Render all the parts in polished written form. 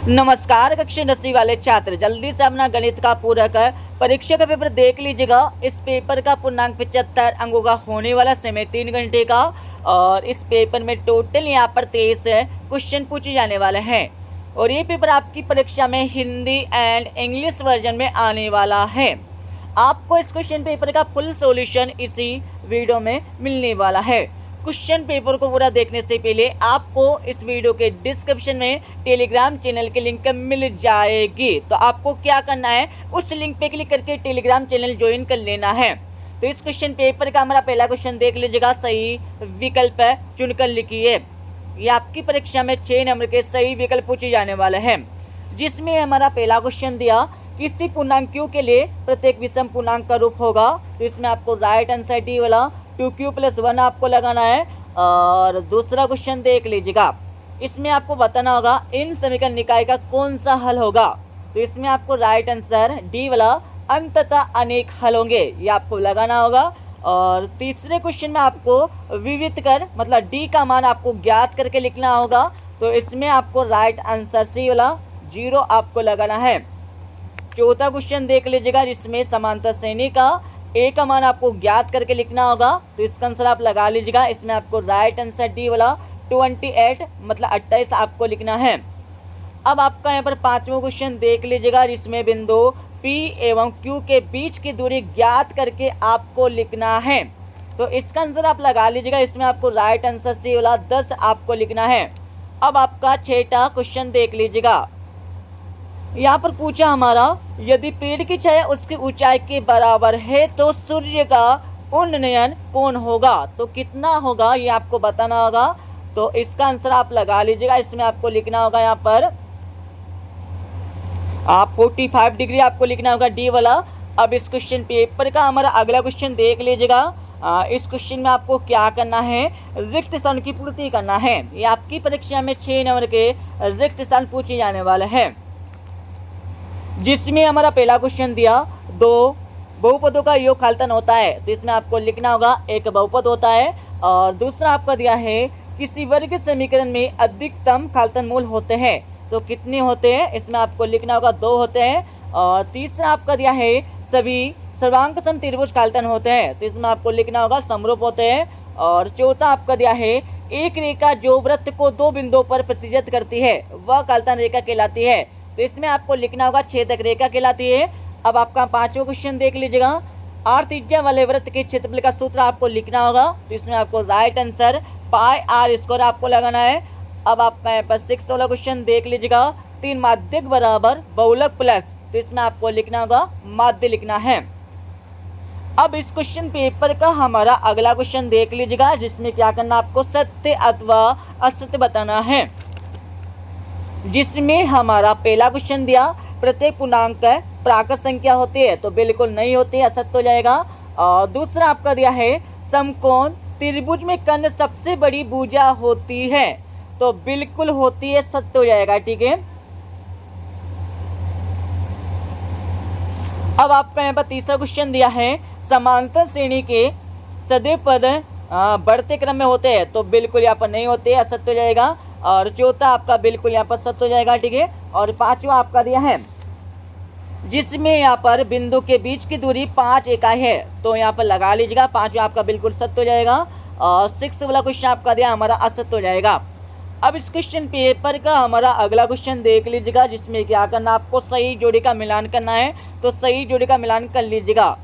नमस्कार कक्षा 10वीं वाले छात्र, जल्दी से अपना गणित का पूरक परीक्षा का पेपर देख लीजिएगा। इस पेपर का पूर्णांक 75 अंकों का होने वाला, समय 3 घंटे का। और इस पेपर में टोटल यहाँ पर 23 क्वेश्चन पूछे जाने वाले हैं। और ये पेपर आपकी परीक्षा में हिंदी एंड इंग्लिश वर्जन में आने वाला है। आपको इस क्वेश्चन पेपर का फुल सॉल्यूशन इसी वीडियो में मिलने वाला है। क्वेश्चन पेपर को पूरा देखने से पहले आपको इस वीडियो के डिस्क्रिप्शन में टेलीग्राम चैनल की लिंक मिल जाएगी। तो आपको क्या करना है, उस लिंक पे क्लिक करके टेलीग्राम चैनल ज्वाइन कर लेना है। तो इस क्वेश्चन पेपर का हमारा पहला क्वेश्चन देख लीजिएगा। सही विकल्प चुनकर लिखिए। ये आपकी परीक्षा में 6 नंबर के सही विकल्प पूछे जाने वाले हैं। जिसमें हमारा पहला क्वेश्चन दिया, किसी पूर्णांक q के लिए प्रत्येक विषम पूर्णांक का रूप होगा। तो इसमें आपको राइट आंसर डी वाला 2q + 1 आपको लगाना है। और दूसरा क्वेश्चन देख लीजिएगा। इसमें आपको बताना होगा इन समीकरण निकाय का कौन सा हल होगा। तो इसमें आपको राइट आंसर डी वाला अंततः अनेक हल होंगे, ये आपको लगाना होगा। और तीसरे क्वेश्चन में आपको विविध कर मतलब डी का मान आपको ज्ञात करके लिखना होगा। तो इसमें आपको राइट आंसर सी वाला 0 आपको लगाना है। चौथा क्वेश्चन देख लीजिएगा, जिसमें समांतर श्रेणी का ए का मान आपको ज्ञात करके लिखना होगा। तो इसका आंसर आप लगा लीजिएगा। इसमें आपको राइट आंसर डी वाला 28 मतलब 28 आपको लिखना है। अब आपका यहाँ पर पांचवा क्वेश्चन देख लीजिएगा, जिसमें बिंदु P एवं Q के बीच की दूरी ज्ञात करके आपको लिखना है। तो इसका आंसर आप लगा लीजिएगा। इसमें आपको राइट आंसर सी वाला 10 आपको लिखना है। अब आपका छठा क्वेश्चन देख लीजिएगा। यहाँ पर पूछा हमारा, यदि पेड़ की छाया उसकी ऊंचाई के बराबर है तो सूर्य का उन्नयन कोण होगा। तो कितना होगा ये आपको बताना होगा। तो इसका आंसर आप लगा लीजिएगा। इसमें आपको लिखना होगा यहाँ पर आप 45 डिग्री आपको लिखना होगा, डी वाला। अब इस क्वेश्चन पेपर का हमारा अगला क्वेश्चन देख लीजिएगा। इस क्वेश्चन में आपको क्या करना है, रिक्त स्थान की पूर्ति करना है। ये आपकी परीक्षा में 6 नंबर के रिक्त स्थान पूछे जाने वाले हैं। जिसमें हमारा पहला क्वेश्चन दिया, 2 बहुपदों का योग खालतन होता है। तो इसमें आपको लिखना होगा एक बहुपद होता है। और दूसरा आपका दिया है, किसी वर्ग समीकरण में अधिकतम खालतन मूल होते हैं। तो कितने होते हैं, इसमें आपको लिखना होगा 2 होते हैं। और तीसरा आपका दिया है, सभी सर्वांक सम त्रिभुज खालतन होते हैं। तो इसमें आपको लिखना होगा समरूप होते हैं। और चौथा आपका दिया है, एक रेखा जो वृत्त को 2 बिंदुओं पर प्रतिच्छेद करती है वह खालतन रेखा कहलाती है। तो इसमें आपको लिखना होगा छेदक रेखा कहलाती है। अब आपका पांचवा क्वेश्चन देख लीजिएगा, r त्रिज्या वाले वृत्त के क्षेत्रफल का सूत्र आपको लिखना होगा। तो इसमें आपको राइट आंसर πr² आपको लगाना है। अब आपका यहाँ पर 6 वाला क्वेश्चन देख लीजिएगा, 3 माध्यक बराबर बहुलक प्लस। तो इसमें आपको लिखना होगा माध्य लिखना है। अब इस क्वेश्चन पेपर का हमारा अगला क्वेश्चन देख लीजिएगा, जिसमें क्या करना, आपको सत्य अथवा असत्य बताना है। जिसमें हमारा पहला क्वेश्चन दिया, प्रत्येक पूर्णांक प्राकृत संख्या होती है। तो बिल्कुल नहीं होती है, असत्य हो जाएगा। और दूसरा आपका दिया है, समकोण त्रिभुज में कर्ण सबसे बड़ी भुजा होती है। तो बिल्कुल होती है, सत्य हो जाएगा। ठीक है। अब आपका यहाँ पर तीसरा क्वेश्चन दिया है, समांतर श्रेणी के सदैव पद बढ़ते क्रम में होते हैं। तो बिल्कुल यहाँ पर नहीं होते, असत्य हो जाएगा। और चौथा आपका बिल्कुल यहाँ पर सत्य हो जाएगा। ठीक है। और पांचवा आपका दिया है, जिसमें यहाँ पर बिंदु के बीच की दूरी 5 इकाई है। तो यहाँ पर लगा लीजिएगा, पांचवा आपका बिल्कुल सत्य हो जाएगा। और 6 वाला क्वेश्चन आपका दिया हमारा असत्य हो जाएगा। अब इस क्वेश्चन पेपर का हमारा अगला क्वेश्चन देख लीजिएगा, जिसमें क्या करना, आपको सही जोड़ी का मिलान करना है। तो सही जोड़ी का मिलान कर लीजिएगा।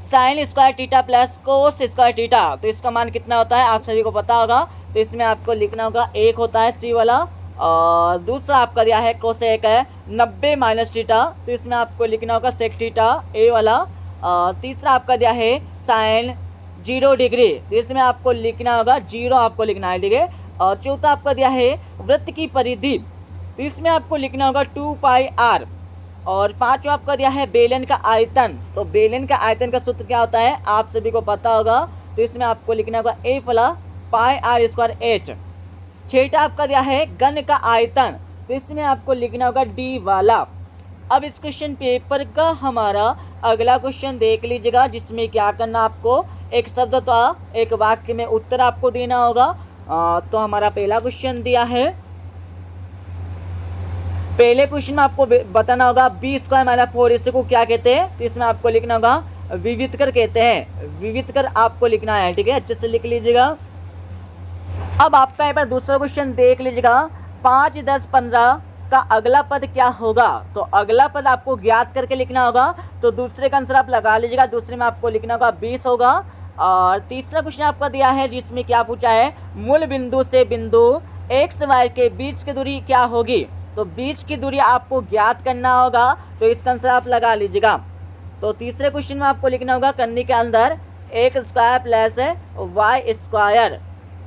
sin² theta plus cos² theta, तो इसका मान कितना होता है आप सभी को पता होगा। तो इसमें आपको लिखना होगा 1 होता है, सी वाला। और दूसरा आपका दिया है cos1 है 90 - थीटा। तो इसमें आपको लिखना होगा sec थीटा, ए वाला। और तीसरा आपका दिया है sin 0 डिग्री। तो इसमें आपको लिखना होगा 0 आपको लिखना है। ठीक है। और चौथा आपका दिया है वृत्त की परिधि। तो इसमें आपको लिखना होगा 2πr। और पांचवा आपका दिया है बेलन का आयतन। तो बेलन का आयतन का सूत्र क्या होता है आप सभी को पता होगा। तो इसमें आपको लिखना होगा a वाला πr²h। छठा आपका दिया है घन का आयतन। तो इसमें आपको लिखना होगा d वाला। अब इस क्वेश्चन पेपर का हमारा अगला क्वेश्चन देख लीजिएगा, जिसमें क्या करना, आपको एक शब्द अथवा एक वाक्य में उत्तर आपको देना होगा। तो हमारा पहला क्वेश्चन दिया है, पहले क्वेश्चन में आपको बताना होगा बी स्क्वायर माइनस 4ac को क्या कहते हैं, तो इसमें आपको लिखना होगा विविधकर कहते हैं, विविधकर आपको लिखना है, ठीक है, अच्छे से लिख लीजिएगा। अब आपका यहाँ पर दूसरा क्वेश्चन देख लीजिएगा, 5, 10, 15 का अगला पद क्या होगा, तो अगला पद आपको ज्ञात करके लिखना होगा, तो दूसरे का आंसर आप लगा लीजिएगा, दूसरे में आपको लिखना होगा 20 होगा। और तीसरा क्वेश्चन आपका दिया है जिसमें क्या पूछा है, मूल बिंदु से बिंदु एक्स वाई के बीच की दूरी क्या होगी, तो बीच की दूरी आपको ज्ञात करना होगा, तो इसका आंसर आप लगा लीजिएगा। तो तीसरे क्वेश्चन में आपको लिखना होगा करनी के अंदर x square plus y square.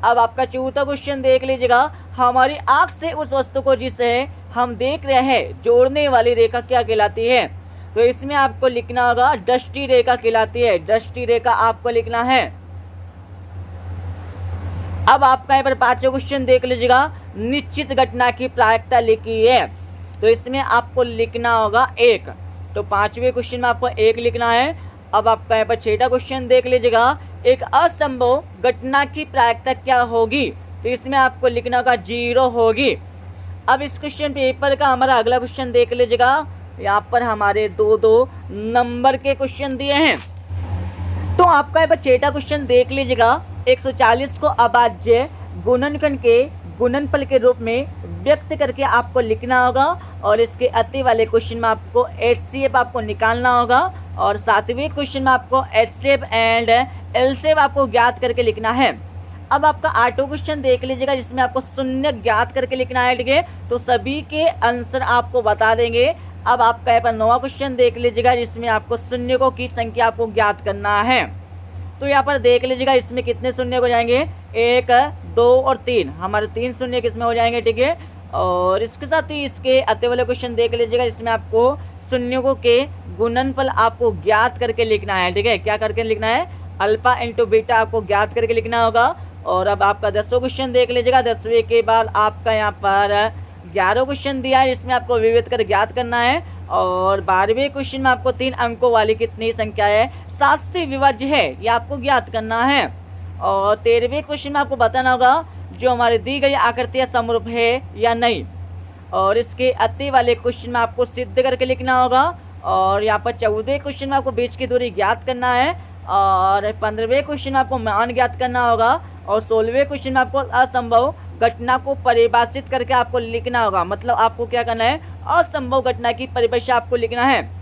अब आपका चौथा क्वेश्चन देख लीजिएगा, हमारी आंख से उस वस्तु को जिसे हम देख रहे हैं जोड़ने वाली रेखा क्या कहलाती है, तो इसमें आपको लिखना होगा दृष्टि रेखा कहलाती है, दृष्टि रेखा आपको लिखना है। अब आपका यहाँ पर पांचवा क्वेश्चन देख लीजिएगा, निश्चित घटना की प्रायिकता लिखी है, तो इसमें आपको लिखना होगा 1, तो पांचवें क्वेश्चन में आपको 1 लिखना है। अब आपका यहाँ पर छठा क्वेश्चन देख लीजिएगा, एक असंभव घटना की प्रायिकता क्या होगी, तो इसमें आपको लिखना होगा 0 होगी। अब इस क्वेश्चन पेपर का हमारा अगला क्वेश्चन देख लीजिएगा, यहाँ पर हमारे 2-2 नंबर के क्वेश्चन दिए हैं। तो आपका यहाँ पर छठा क्वेश्चन देख लीजिएगा, 140 को अभाज्य गुणनखंड के गुणनफल के रूप में व्यक्त करके आपको लिखना होगा, और इसके अति वाले क्वेश्चन में आपको HCF आपको निकालना होगा, और सातवें क्वेश्चन में आपको HCF एंड LCF आपको ज्ञात करके लिखना है। अब आपका आठवां क्वेश्चन देख लीजिएगा, जिसमें आपको शून्य ज्ञात करके लिखना है, ठीक है, तो सभी के आंसर आपको बता देंगे। अब आपका यहाँ पर 9वां क्वेश्चन देख लीजिएगा, जिसमें आपको शून्यों की संख्या आपको ज्ञात करना है। तो यहाँ पर देख लीजिएगा इसमें कितने शून्य हो जाएंगे, 1, 2 और 3, हमारे 3 शून्य किसमें हो जाएंगे, ठीक है। और इसके साथ ही इसके अति वाले क्वेश्चन देख लीजिएगा, जिसमें आपको शून्यों के गुणनफल आपको ज्ञात करके लिखना है, ठीक है, क्या करके लिखना है, अल्फा इंटू बीटा आपको ज्ञात करके लिखना होगा। और अब आपका 10वां क्वेश्चन देख लीजिएगा, 10वें के बाद आपका यहाँ पर 11वां क्वेश्चन दिया है, जिसमें आपको विविध कर ज्ञात करना है। और 12वें क्वेश्चन में आपको 3 अंकों वाली कितनी संख्या है, 7 से विभाज्य है, ये आपको ज्ञात करना है। और 13वें क्वेश्चन में आपको बताना होगा जो हमारी दी गई आकृतियाँ समरूप है या नहीं, और इसके अति वाले क्वेश्चन में आपको सिद्ध करके लिखना होगा। और यहाँ पर 14वें क्वेश्चन में आपको बीच की दूरी ज्ञात करना है, और 15वें क्वेश्चन में आपको मान ज्ञात करना होगा, और 16वें क्वेश्चन में आपको असंभव घटना को परिभाषित करके आपको लिखना होगा, मतलब आपको क्या करना है, असंभव घटना की परिभाषा आपको लिखना है।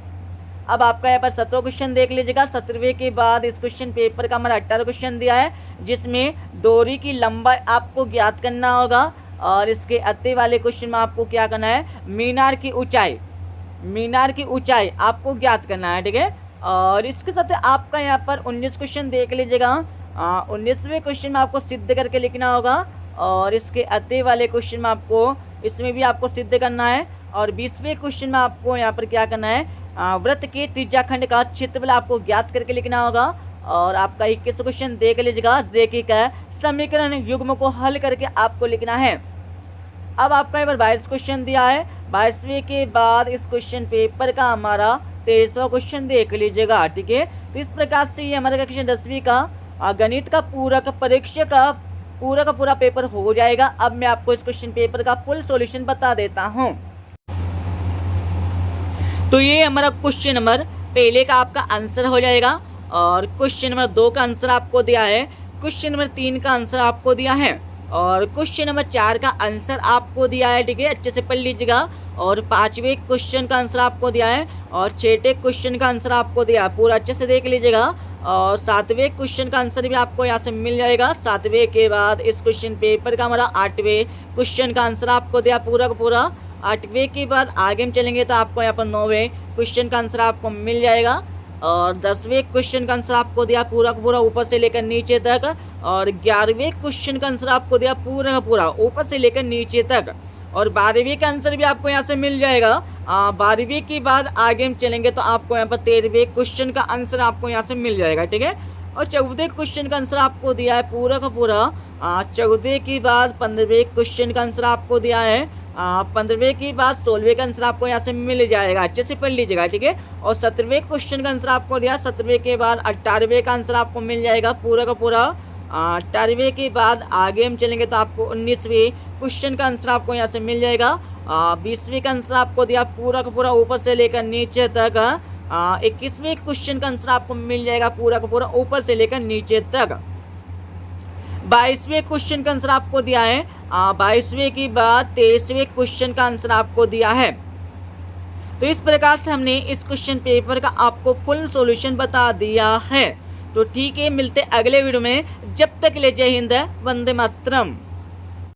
अब आपका यहाँ पर 17वां क्वेश्चन देख लीजिएगा, 17वें के बाद इस क्वेश्चन पेपर का हमारा 18वां क्वेश्चन दिया है, जिसमें डोरी की लंबाई आपको ज्ञात करना होगा, और इसके अति वाले क्वेश्चन में आपको क्या करना है, मीनार की ऊंचाई आपको ज्ञात करना है, ठीक है। और इसके साथ आपका यहाँ पर 19 क्वेश्चन देख लीजिएगा, 19वें क्वेश्चन में आपको सिद्ध करके लिखना होगा, और इसके अति वाले क्वेश्चन में आपको इसमें भी आपको सिद्ध करना है। और 20वें क्वेश्चन में आपको यहाँ पर क्या करना है, वृत्त के त्रिज्याखंड का क्षेत्रफल आपको ज्ञात करके लिखना होगा। और आपका 21वां क्वेश्चन देख लीजिएगा, रेखिक समीकरण युग्म को हल करके आपको लिखना है। अब आपका यहाँ पर 22 क्वेश्चन दिया है, 22वें के बाद इस क्वेश्चन पेपर का हमारा 23वां क्वेश्चन देख लीजिएगा, ठीक है। तो इस प्रकार से ये हमारा क्वेश्चन 10वीं का गणित का पूरक परीक्षा का पूरा पेपर हो जाएगा। अब मैं आपको इस क्वेश्चन पेपर का फुल सॉल्यूशन बता देता हूँ। तो ये हमारा क्वेश्चन नंबर पहले का आपका आंसर हो जाएगा, और क्वेश्चन नंबर 2 का आंसर आपको दिया है, क्वेश्चन नंबर 3 का आंसर आपको दिया है, और क्वेश्चन नंबर 4 का आंसर आपको दिया है, ठीक है, अच्छे से पढ़ लीजिएगा। और 5वें क्वेश्चन का आंसर आपको दिया है, और 6ठे क्वेश्चन का आंसर आपको दिया है, पूरा अच्छे से देख लीजिएगा। और 7वें क्वेश्चन का आंसर भी आपको यहाँ से मिल जाएगा। 7वें के बाद इस क्वेश्चन पेपर का हमारा 8वें क्वेश्चन का आंसर आपको दिया पूरा का पूरा। 8वें के बाद आगे हम चलेंगे तो आपको यहाँ पर 9वें क्वेश्चन का आंसर आपको मिल जाएगा, और 10वें क्वेश्चन का आंसर आपको दिया पूरा का पूरा ऊपर से लेकर नीचे तक, और 11वें क्वेश्चन का आंसर आपको दिया पूरा का पूरा ऊपर से लेकर नीचे तक, और 12वीं का आंसर भी आपको यहाँ से मिल जाएगा। 12वीं के बाद आगे हम चलेंगे तो आपको यहाँ पर 13वें क्वेश्चन का आंसर आपको यहाँ से मिल जाएगा, ठीक है। और 14वें क्वेश्चन का आंसर आपको दिया है पूरा का पूरा। 14वें के बाद 15वें क्वेश्चन का आंसर आपको दिया है, 15वें के बाद 16वें का आंसर आपको यहाँ से मिल जाएगा, अच्छे से पढ़ लीजिएगा, ठीक है। और 17वें क्वेश्चन का आंसर आपको दिया, 17वें के बाद 18वें का आंसर आपको मिल जाएगा पूरा का पूरा। 18वें के बाद आगे हम चलेंगे तो आपको 19वें क्वेश्चन का आंसर आपको यहाँ से मिल जाएगा। 20वें का आंसर आपको दिया पूरा का पूरा ऊपर से लेकर नीचे तक। 21वें क्वेश्चन का आंसर आपको मिल जाएगा पूरा का पूरा ऊपर से लेकर नीचे तक। 22वें क्वेश्चन का आंसर आपको दिया है। 22वें के बाद 23वें क्वेश्चन का आंसर आपको दिया है। तो इस प्रकार से हमने इस क्वेश्चन पेपर का आपको फुल सॉल्यूशन बता दिया है। तो ठीक है, मिलते अगले वीडियो में। जब तक ले जय हिंद, वंदे मातरम।